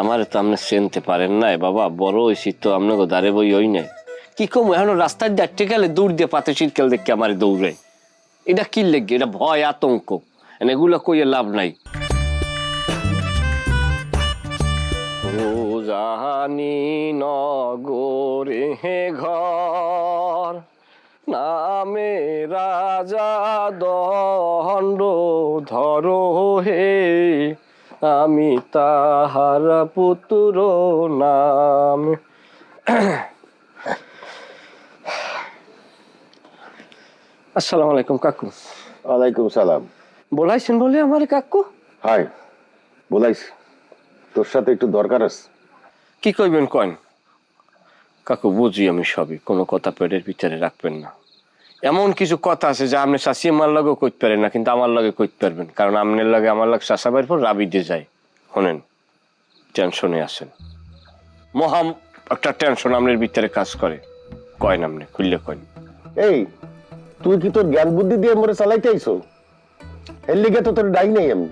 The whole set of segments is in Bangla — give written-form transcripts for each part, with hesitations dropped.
আমার তো আপনি চিনতে পারেন নাই বাবা, বড় হয়েছি তো আপনাকে দাঁড়ে বই হই নাই। কি কম এখন রাস্তায় দেখতে গেলে দৌড় দিয়ে পাতে শীতকাল দেখে আমার দৌড়াই। এটা কি লেগে, এটা ভয় আতঙ্ক, এগুলো কইয়ে লাভ নাই। ও জাহানি নগরে হে ঘর, নামে রাজা দণ্ড ধরো হে, আমি তাহার পুত্র নাম। আসসালামু আলাইকুম কাকু। ওয়ালাইকুম সালাম। বলাইছেন বলে আমার কাকু? হাই, বলাইস তোর সাথে একটু দরকার আছে। কি কইবেন কন কাকু, বুঝি আমি সবই, কোনো কথা পেটের ভিতরে রাখবেন না। এমন কিছু কথা আছে যা আপনি শাশি আমার লগে কইতে পারেন না, কিন্তু আমার লগে কইতে পারবেন, কারণ আপনার লগে আমার লগে শাসাবার পর রাবিতে যায়। শোনেন, টেনশনে আছেন, মহা একটা টেনশন আপনার ভিতরে কাজ করে। কয়েন আপনি খুললে কয়েন। এই তুই কি তোর জ্ঞান বুদ্ধি দিয়ে মোরে চালাইতে আইছো? এর লিগে তো তোর ডাই নাই আমি।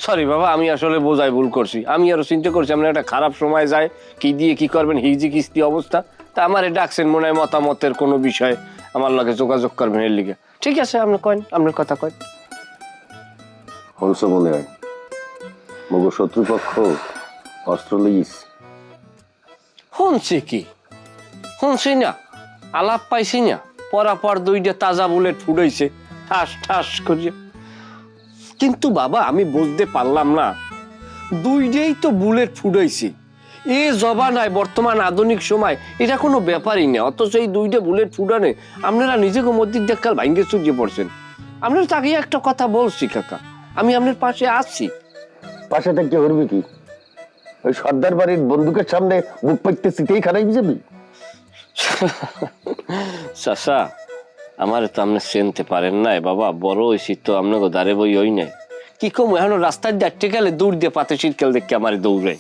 সরি বাবা, আমি আসলে বোঝাই ভুল করছি। আমি আরো চিন্তা করছি আপনার একটা খারাপ সময় যায়, কি দিয়ে কি করবেন, হিজি কিস্তি অবস্থা। তা আমার ডাকছেন মনে হয় মতামতের কোনো বিষয় আমার লগে যোগাযোগ করবেন এর লিগে। ঠিক আছে, আপনি কয়েন, আপনার কথা কয়েন। হংস মনে হয় মগ শত্রুপক্ষ অস্ত্র লইস। শুনছি কি শুনছি না, আলাপ পাইছি না, পরাপর দুইটা তাজা বুলেট ফুটাইছে ঠাস ঠাস করিয়া। কিন্তু বাবা আমি বুঝতে পারলাম না, দুইটাই তো বুলেট ফুটাইছি, এ জবানায় বর্তমান আধুনিক সময় এটা কোনো ব্যাপারই না। অথচ এই দুইটা বুলেট ফুটানে আপনারা নিজেকে মধ্যে দেখাল ভাঙ্গে চুরিয়ে পড়ছেন। আপনার তাকে একটা কথা বলছি কাকা, আমি আপনার পাশে আছি। পাশে থাকতে করবি কি? ওই সর্দার বাড়ির বন্দুকের সামনে বুক পাইতে সিটেই খারাই যাবি? চাচা, আমার তো আপনি চিনতে পারেন নাই বাবা, বড় হয়েছি তো আপনাকে দাঁড়ে বই হই নাই। কি কম এখন রাস্তায় দেখতে গেলে দৌড় দিয়ে পাতে শীতকাল দেখে আমার দৌড়াই।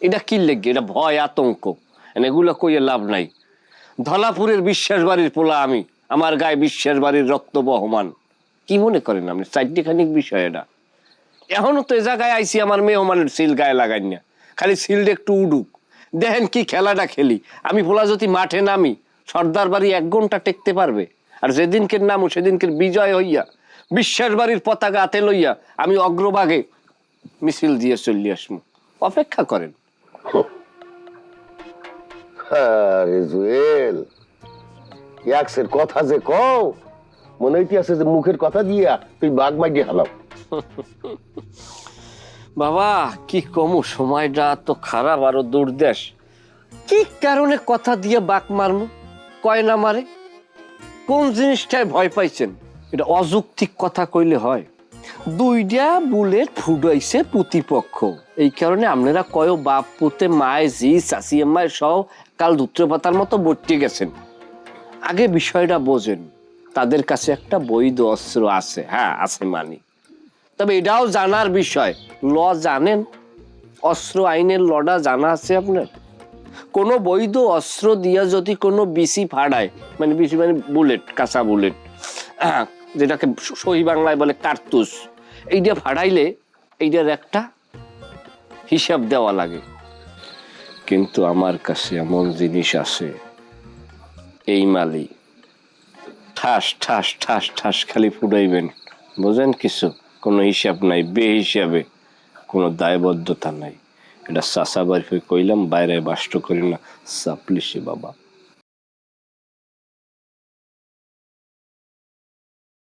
এটা কি লেগে, এটা ভয় আতঙ্ক, এগুলো কইয়ে লাভ নাই। ধলাপুরের বিশ্বাস বাড়ির পোলা আমি, আমার গায়ে বিশ্বাস বাড়ির রক্ত বহমান। কি মনে করেন আপনি চারটিখানিক বিষয় এটা? এখনো তো এ জায়গায় আইসি আমার মেহমানের সিল গায়ে লাগাই না, খালি সিলটা একটু উডুক, দেখেন কি খেলাটা খেলি। আমি পোলা যদি মাঠে নামি, সর্দার বাড়ি 1 ঘন্টা টেকতে পারবে। আর যেদিনকে নামো সেদিনকে বিজয় হইয়া বিশ্বাস বাড়ির পতাকা হাতে লইয়া আমি অগ্রভাগে মিছিল দিয়ে চলে আসবো। অপেক্ষা করেন। আরে জুয়েল, ইয়াকসের কথা যে কও মনে হইতে আছে যে মুখের কথা দিয়া তুই বাঘ মাগিয়ে হালাও। বাবা কি কমু, সময়টা তো খারাপ, আরো দুর্দেশ। কি কারণে কথা দিয়ে বাক মারমু কয় না মারে? কোন জিনিসটায় ভয় পাইছেন? এটা অযৌক্তিক কথা কইলে হয়? দুইটা বুলেট ফুটাইছে প্রতিপক্ষ, এই কারণে আপনারা কয় বাপ পুতে মায় জি চাষি মায় সহ কাল ধূত্র পাতার মতো বট্টে গেছেন। আগে বিষয়টা বোঝেন, তাদের কাছে একটা বৈধ অস্ত্র আছে, হ্যাঁ আছে মানি, তবে এটাও জানার বিষয়, ল জানেন? অস্ত্র আইনের লটা জানা আছে আপনার? কোনো বৈধ অস্ত্র দিয়া যদি কোনো বিসি ফাড়ায়, মানে বিসি মানে বুলেট, কাঁচা বুলেট, যেটাকে সহি বাংলায় বলে কার্তুস, এইটা ফাড়াইলে এইটার একটা হিসাব দেওয়া লাগে। কিন্তু আমার কাছে এমন জিনিস আছে, এই মালি ঠাস ঠাস ঠাস ঠাস খালি ফুটাইবেন, বোঝেন কিছু, কোনো হিসাব নাই, বেহিসাবে, কোনো দায়বদ্ধতা নাই। এটা চাষা বাড়ি কইলাম, বাইরে বাষ্ট করি না, চাপলিশে বাবা।